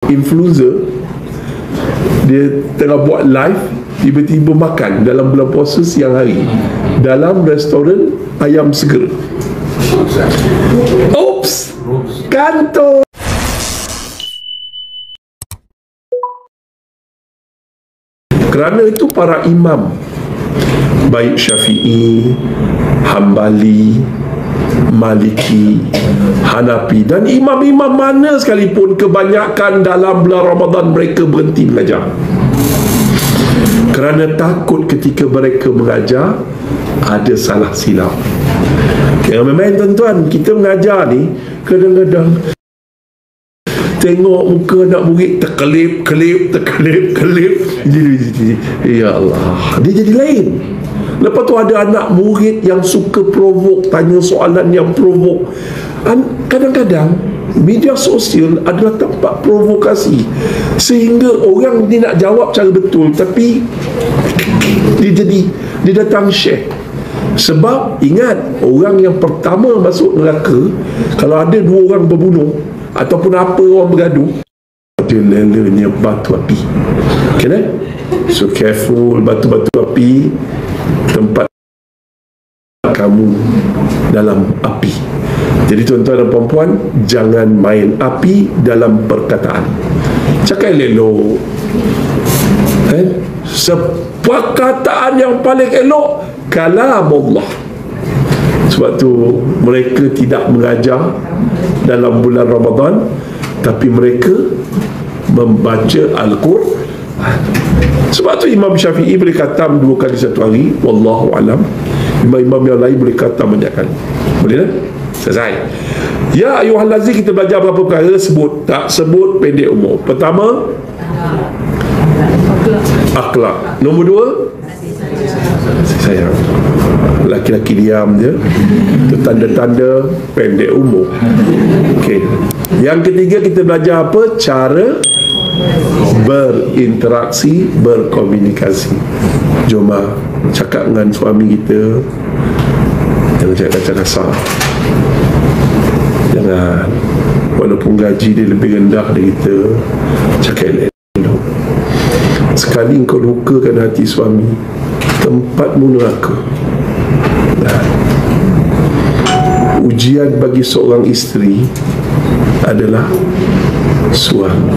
influencer, dia tengah buat live, tiba-tiba makan dalam bulan puasa siang hari dalam restoran ayam segera. Oops, kantor. Kerana itu para imam, baik Syafi'i, Hambali, Maliki, Hanafi dan imam-imam mana sekalipun, kebanyakan dalam bulan Ramadan mereka berhenti mengajar. Kerana takut ketika mereka mengajar ada salah silap. Memang tuan-tuan, kita mengajar ni kadang-kadang tengok muka anak murid terkelip. Ya Allah, dia jadi lain. Lepas tu ada anak murid yang suka provoke, tanya soalan yang provoke. Kadang-kadang media sosial adalah tempat provokasi, sehingga orang ni nak jawab cara betul, tapi dia datang share. Sebab ingat, orang yang pertama masuk neraka, kalau ada dua orang berbunuh ataupun apa orang bergaduh, dia lelanya batu api. Okay, so careful, batu-batu api tempat kamu dalam api. Jadi tuan-tuan dan puan-puan, jangan main api dalam perkataan. Cakap elok, perkataan yang paling elok kalam Allah. Sebab tu mereka tidak mengajar dalam bulan Ramadan, tapi mereka membaca Al-Quran. Sebab tu Imam Syafi'i boleh khatam 2 kali satu hari, wallahu alam. Imam-imam yang lain boleh khatam banyak kali. Boleh tak? Selesai. Ya ayyuhallazi, kita belajar berapa perkara, sebut tak sebut, pendek umur. Pertama, akhlak. Nombor 2, sayang. Laki-laki diam je, itu tanda-tanda pendek umur. Okey. Yang ketiga, kita belajar apa? Cara berinteraksi, berkomunikasi. Jom cakap dengan suami kita, jangan cakap kata kasar. Jangan, walaupun gaji dia lebih rendah dari kita, cakap elok. Sekali kau lukakan hati suami, tempatmu neraka. Ujian bagi seorang isteri adalah suami.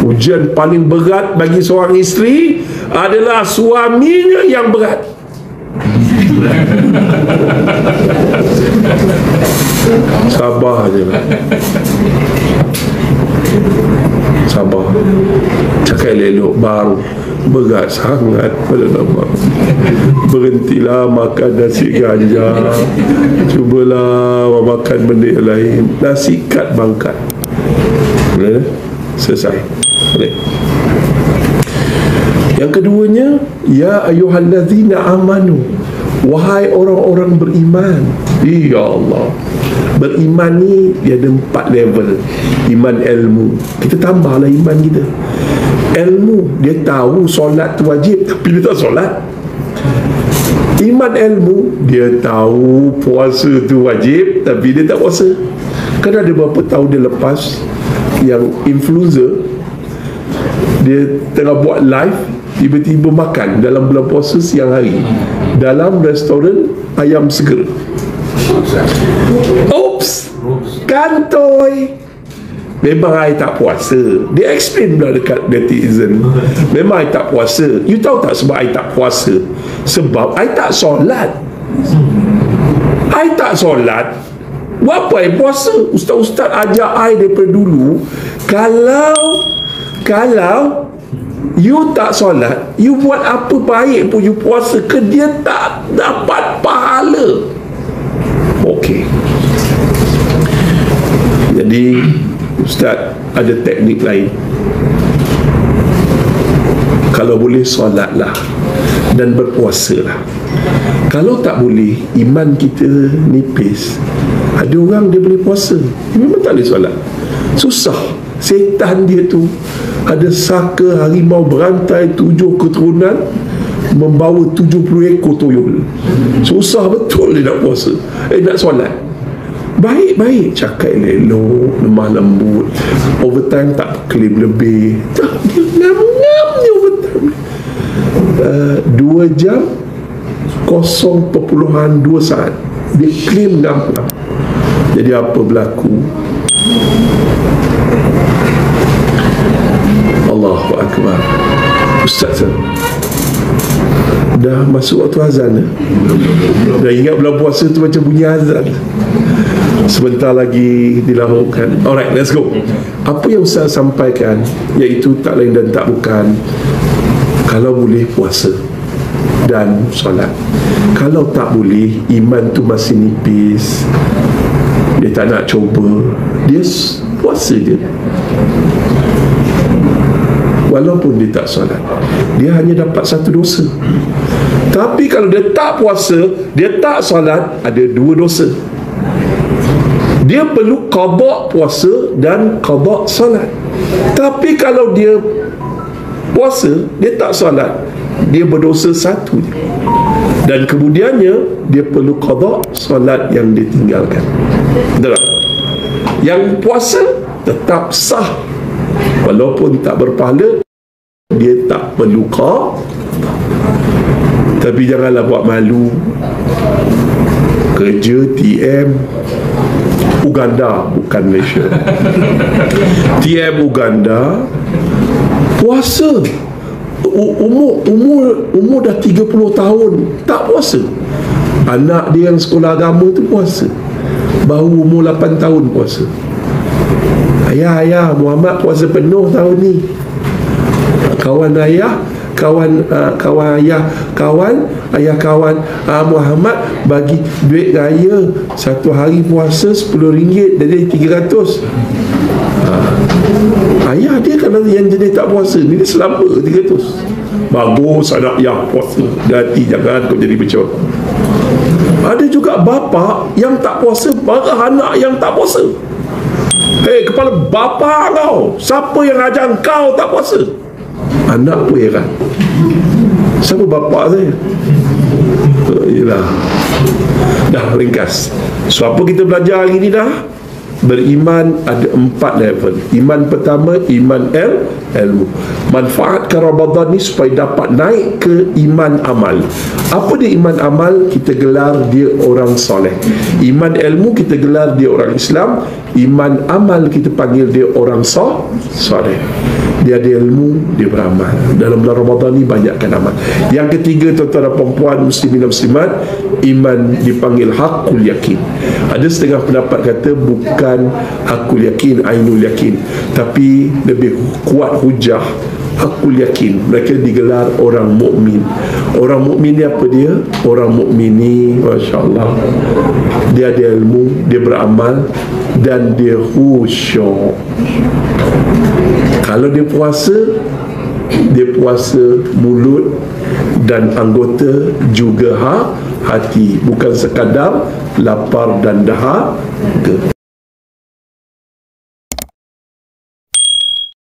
Ujian paling berat bagi seorang isteri adalah suaminya yang berat. Sabar je lah. Sabar. Cakap elok bang, berat sangat pada nama. Berhentilah makan nasi ganja, cubalah makan benda yang lain. Nasi kat bangkat. Boleh? Selesai. Boleh. Yang keduanya, ya ayyuhallazina amanu, wahai orang-orang beriman. Ya Allah, beriman ni dia ada 4 level. Iman ilmu, kita tambahlah iman kita. Ilmu, dia tahu solat tu wajib tapi dia tak solat. Iman ilmu, dia tahu puasa tu wajib tapi dia tak puasa. Kan ada beberapa tahun dia lepas yang influencer, dia tengah buat live, tiba-tiba makan dalam bulan puasa siang hari dalam restoran ayam segera. Oops, kantoi. Memang I tak puasa. Dia explain pula dekat netizen, memang I tak puasa. You tahu tak sebab I tak puasa? Sebab I tak solat. I tak solat. Buat apa I puasa? Ustaz-ustaz ajar I daripada dulu, Kalau you tak solat, you buat apa baik pun, you puasa ke, dia tak dapat pahala. Okey. Jadi Ustaz ada teknik lain. Kalau boleh solatlah dan berpuasalah. Kalau tak boleh, iman kita nipis. Ada orang dia boleh puasa, dia memang tak boleh solat. Susah. Setan dia tu ada saka harimau berantai 7 keturunan, membawa 70 ekor tuyul. Susah betul dia nak puasa, nak solat. baik-baik, cakap elok, lemah lembut, overtime tak claim lebih, tak, dia ngam-ngam je overtime. 2 jam 0.2 saat dia claim ngam-ngam. Jadi apa berlaku? Allahu Akbar. Ustaz, dah masuk waktu azan dah ingat bulan puasa tu macam bunyi azan, sebentar lagi dilahirkan. Alright, let's go. Apa yang Ustaz sampaikan iaitu tak lain dan tak bukan, kalau boleh puasa dan solat, kalau tak boleh, iman tu masih nipis, dia tak nak coba, dia puasa je. Walaupun dia tak solat, dia hanya dapat 1 dosa. Tapi kalau dia tak puasa, dia tak solat, ada 2 dosa. Dia perlu qada puasa dan qada solat. Tapi kalau dia puasa, dia tak solat, dia berdosa 1 je. Dan kemudiannya dia perlu qada solat yang ditinggalkan. Betul tak? Yang puasa tetap sah, walaupun tak berpahala, dia tak perlu qada. Tapi janganlah buat malu. Kerja TM Uganda, bukan Malaysia. TM Uganda, puasa umur dah 30 tahun tak puasa. Anak dia yang sekolah agama tu puasa, baru umur 8 tahun puasa. Ayah Muhammad puasa penuh tahun ni. Kawan ayah Muhammad bagi duit raya satu hari puasa RM10, jadi 300. Ayah dia kalau yang jenis tak puasa ni, dia selamba 300. Bagus anak yang puasa, hati jangan kau jadi macam. Ada juga bapa yang tak puasa, marah anak yang tak puasa. Hei kepala bapa kau, siapa yang ajar kau tak puasa? Anak pun heran, siapa bapa saya? Yelah, dah ringkas. So apa kita belajar hari ni dah? Beriman ada 4 level. Iman pertama, iman ilmu. Manfaatkan Ramadan ni supaya dapat naik ke iman amal. Apa dia iman amal? Kita gelar dia orang soleh. Iman ilmu kita gelar dia orang Islam. Iman amal kita panggil dia orang soleh. Dia ada ilmu, dia beramal. Dalam bulan Ramadan ni banyakkan amal. Yang ketiga, tuan-tuan dan puan-puan, muslimin dan muslimat, iman dipanggil hakul yakin. Ada setengah pendapat kata bukan hakul yakin, ainul yakin, tapi lebih kuat hujah hakul yakin. Mereka digelar orang mukmin. Orang mukmin ni apa dia? Orang mukmin ni, masya-Allah, dia ada ilmu, dia beramal dan dia khusyuk. Kalau dia puasa mulut dan anggota, juga hati, bukan sekadar lapar dan dahaga.